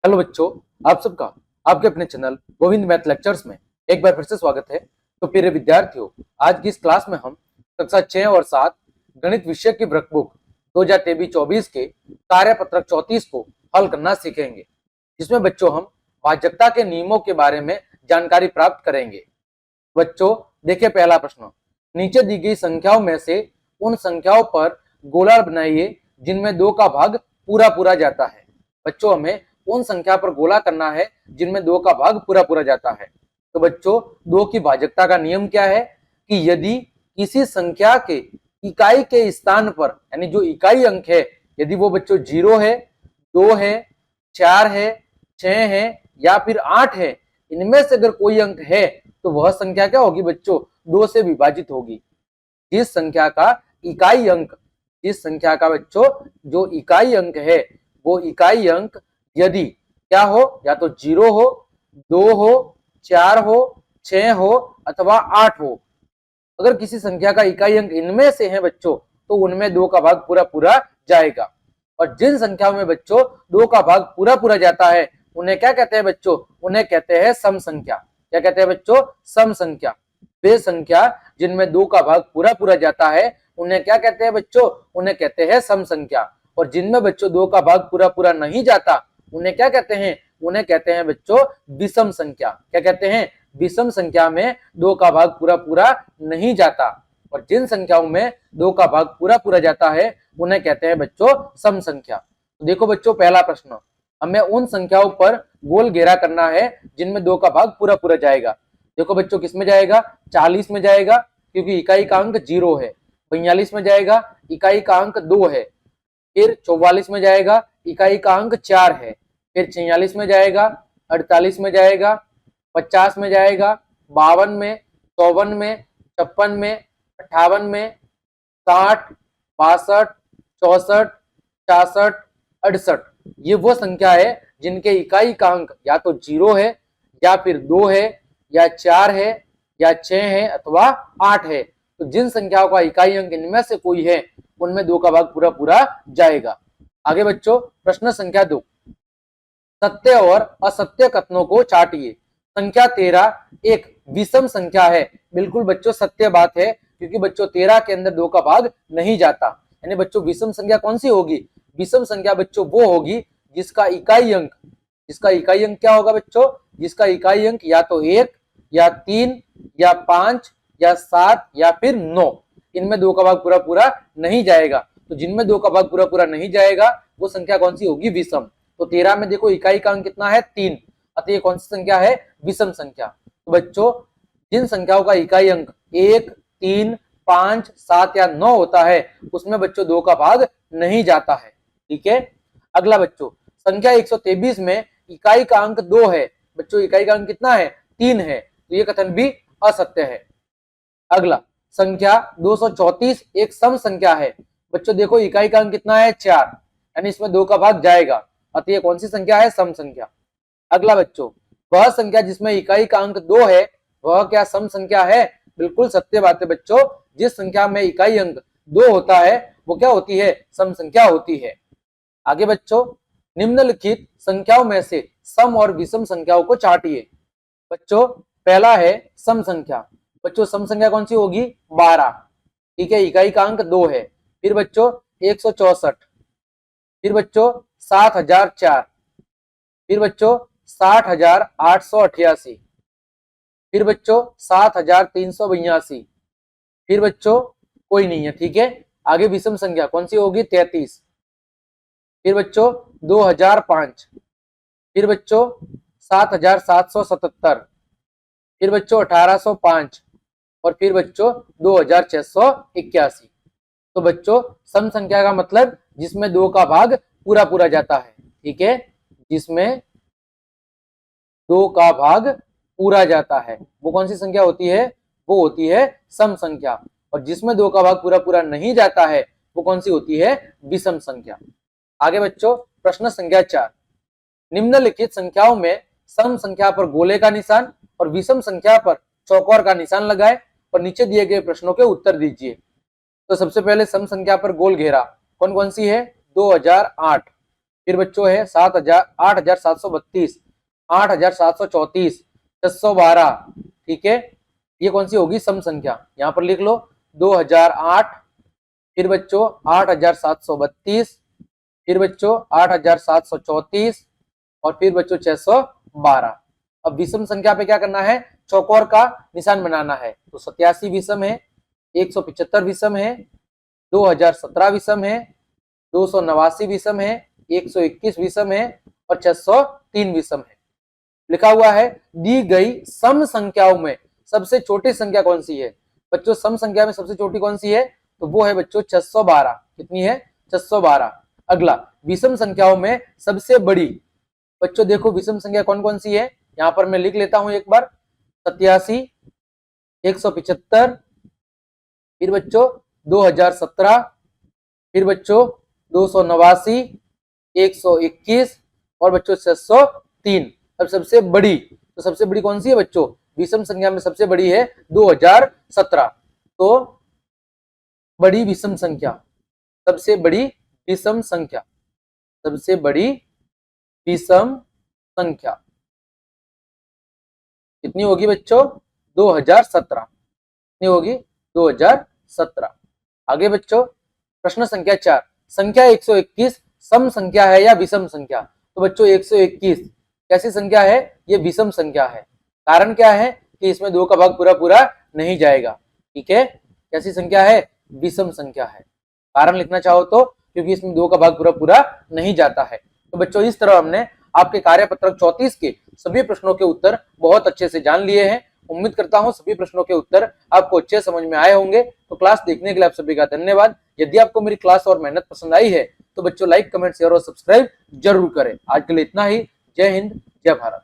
Hello बच्चों, आप सबका आपके अपने चैनल गोविंद मैथ लेक्चर्स में एक बार फिर से स्वागत है। तो प्रिय विद्यार्थियों, आज की इस क्लास में हम कक्षा 6 और 7 गणित विषय की वर्कबुक 2023-24 के कार्यपत्रक 34 को हल करना सीखेंगे, जिसमें बच्चों हम भाजकता के नियमों के बारे में जानकारी प्राप्त करेंगे। बच्चों देखिए, पहला प्रश्न, नीचे दी गई संख्याओं में से उन संख्याओं पर गोला बनाइए जिनमें 2 का भाग पूरा पूरा जाता है। बच्चों हमें उन संख्या पर गोला करना है जिनमें 2 का भाग पूरा पूरा जाता है। तो बच्चों 2 की भाजकता का नियम क्या है कि यदि किसी संख्या के इकाई के स्थान पर, यानी जो इकाई अंक है, यदि वो बच्चों 0 है, 2 है, 4 है, 6 है या फिर 8 है, इनमें से अगर कोई अंक है तो वह संख्या क्या होगी बच्चों? 2 से विभाजित होगी। जिस संख्या का इकाई अंक, जिस संख्या का बच्चों जो इकाई अंक है, वो इकाई अंक यदि क्या हो, या तो 0 हो, 2 हो, 4 हो, 6 हो अथवा 8 हो, अगर किसी संख्या का इकाई अंक इनमें से है बच्चों, तो उनमें 2 का भाग पूरा पूरा जाएगा। और जिन संख्याओं में बच्चों 2 का भाग पूरा पूरा जाता है, उन्हें क्या कहते हैं बच्चों? उन्हें कहते हैं सम संख्या। क्या कहते हैं बच्चों? सम संख्या। वे संख्या जिनमें 2 का भाग पूरा पूरा जाता है, उन्हें क्या कहते हैं बच्चों? उन्हें कहते हैं सम संख्या। और जिनमें बच्चों 2 का भाग पूरा पूरा नहीं जाता, उन्हें क्या कहते हैं? उन्हें कहते हैं बच्चों विषम संख्या। क्या कहते हैं? विषम संख्या में 2 का भाग पूरा पूरा नहीं जाता। और जिन संख्याओं में 2 का भाग पूरा पूरा जाता है, उन्हें कहते हैं बच्चों सम संख्या। तो देखो बच्चों, पहला प्रश्न, हमें उन संख्याओं पर गोल घेरा करना है जिनमें 2 का भाग पूरा पूरा जाएगा। देखो बच्चों, किसमें जाएगा? 40 में जाएगा, क्योंकि इकाई का अंक 0 है। 42 में जाएगा, इकाई का अंक 2 है। फिर 44 में जाएगा, इकाई का अंक 4 है। फिर 46 में जाएगा, 48 में जाएगा, 50 में जाएगा, 52 में, 54 में, 56 में, 58 में, 60, 62, 64, 66, 68, ये वो संख्या है जिनके इकाई का अंक या तो 0 है, या फिर 2 है, या 4 है, या 6 है अथवा 8 है। तो जिन संख्याओं का इकाई अंक इनमें से कोई है, उनमें 2 का भाग पूरा पूरा जाएगा। आगे बच्चों, प्रश्न संख्या 2, सत्य और असत्य कथनों को छांटिए। संख्या 13 एक विषम संख्या है। बिल्कुल बच्चों सत्य बात है, क्योंकि बच्चों 13 के अंदर 2 का भाग नहीं जाता। यानी बच्चों विषम संख्या कौन सी होगी? विषम संख्या बच्चों वो होगी जिसका इकाई अंक, जिसका इकाई अंक क्या होगा बच्चों? जिसका इकाई अंक या तो 1, या 3, या 5, या 7 या फिर 9, इनमें 2 का भाग पूरा पूरा नहीं जाएगा। तो जिनमें 2 का भाग पूरा पूरा नहीं जाएगा, वो संख्या कौन सी होगी? विषम। तो 13 में देखो इकाई का अंक कितना है? 3, अतः ये कौन सी संख्या है? विषम संख्या। तो बच्चों जिन संख्याओं का इकाई अंक 1, 3, 5, 7 या 9 होता है, उसमें बच्चों 2 का भाग नहीं जाता है। ठीक है। अगला बच्चों, संख्या 123 में इकाई का अंक 2 है। बच्चों इकाई का अंक कितना है? 3 है। तो ये कथन भी असत्य है। अगला, संख्या 234 एक सम संख्या है। बच्चों देखो इकाई का अंक कितना है? 4, यानी इसमें 2 का भाग जाएगा, अतः ये कौन सी संख्या है? सम संख्या। अगला बच्चों, वह संख्या जिसमें इकाई का अंक 2 है, वह क्या सम संख्या है? बिल्कुल सत्य बात है बच्चों, जिस संख्या में इकाई अंक 2 होता है, वो क्या होती है? सम संख्या होती है। आगे बच्चों, निम्नलिखित संख्याओं में से सम और विषम संख्याओं को छांटिए। बच्चों पहला है सम संख्या। बच्चों सम संख्या कौन सी होगी? 12। ठीक है, इकाई का अंक 2 है। फिर बच्चों 164, फिर बच्चों 7004, फिर बच्चों 60,888, फिर बच्चों 7,382, फिर बच्चों कोई नहीं है। ठीक है, आगे विषम संख्या कौन सी होगी? 33, फिर बच्चों 2005, फिर बच्चों 7,777, फिर बच्चों 1,805 और फिर बच्चों 2,681। तो बच्चों सम संख्या का मतलब जिसमें 2 का भाग पूरा पूरा जाता है। ठीक है, जिसमें 2 का भाग पूरा जाता है, वो कौन सी संख्या होती है? वो होती है सम संख्या। और जिसमें 2 का भाग पूरा पूरा नहीं जाता है, वो कौन सी होती है? विषम संख्या। आगे बच्चों, प्रश्न संख्या 4, निम्नलिखित संख्याओं में सम संख्या पर गोले का निशान और विषम संख्या पर चौकोर का निशान लगाए और नीचे दिए गए प्रश्नों के उत्तर दीजिए। तो सबसे पहले सम संख्या पर गोल घेरा कौन कौन सी है? 2008, फिर बच्चों है 8732, 8734, 612। ठीक है, ये कौन सी होगी? सम संख्या। यहाँ पर लिख लो 2008, फिर बच्चों 8732, फिर बच्चों 8734 और फिर बच्चों 612। अब विषम संख्या पे क्या करना है? चौकोर का निशान बनाना है। तो 87 विषम है, 175 विषम है, 2017 विषम है, 289 विषम है, 121 विषम है और 603 विषम है। लिखा हुआ है दी गई सम संख्याओं में सबसे छोटी संख्या कौन सी है? बच्चों सम संख्या में सबसे छोटी कौन सी है? तो वो है बच्चों 612। कितनी है? 612। अगला, विषम संख्याओं में सबसे बड़ी। बच्चों देखो विषम संख्या कौन कौन सी है, यहां पर मैं लिख लेता हूं एक बार। 87, 175, फिर बच्चों 2017, फिर बच्चों 289, 121 और बच्चों 603। अब सबसे बड़ी, तो सबसे बड़ी कौन सी है बच्चों? विषम संख्या में सबसे बड़ी है 2017। तो बड़ी विषम संख्या, सबसे बड़ी विषम संख्या, सबसे बड़ी विषम संख्या कितनी होगी बच्चों? 2017। कितनी होगी? 2017। आगे बच्चों प्रश्न संख्या 4, संख्या 121 सम संख्या है या विषम संख्या? तो बच्चों 121 कैसी संख्या है? ये विषम संख्या है। कारण क्या है? कि इसमें 2 का भाग पूरा पूरा नहीं जाएगा। ठीक है, कैसी संख्या है? विषम संख्या है। कारण लिखना चाहो तो, क्योंकि इसमें 2 का भाग पूरा पूरा नहीं जाता है। तो बच्चों इस तरह हमने आपके कार्यपत्रक 34 के सभी प्रश्नों के उत्तर बहुत अच्छे से जान लिए हैं। उम्मीद करता हूं सभी प्रश्नों के उत्तर आपको अच्छे समझ में आए होंगे। तो क्लास देखने के लिए आप सभी का धन्यवाद। यदि आपको मेरी क्लास और मेहनत पसंद आई है तो बच्चों लाइक, कमेंट, शेयर और सब्सक्राइब जरूर करें। आज के लिए इतना ही। जय हिंद, जय भारत।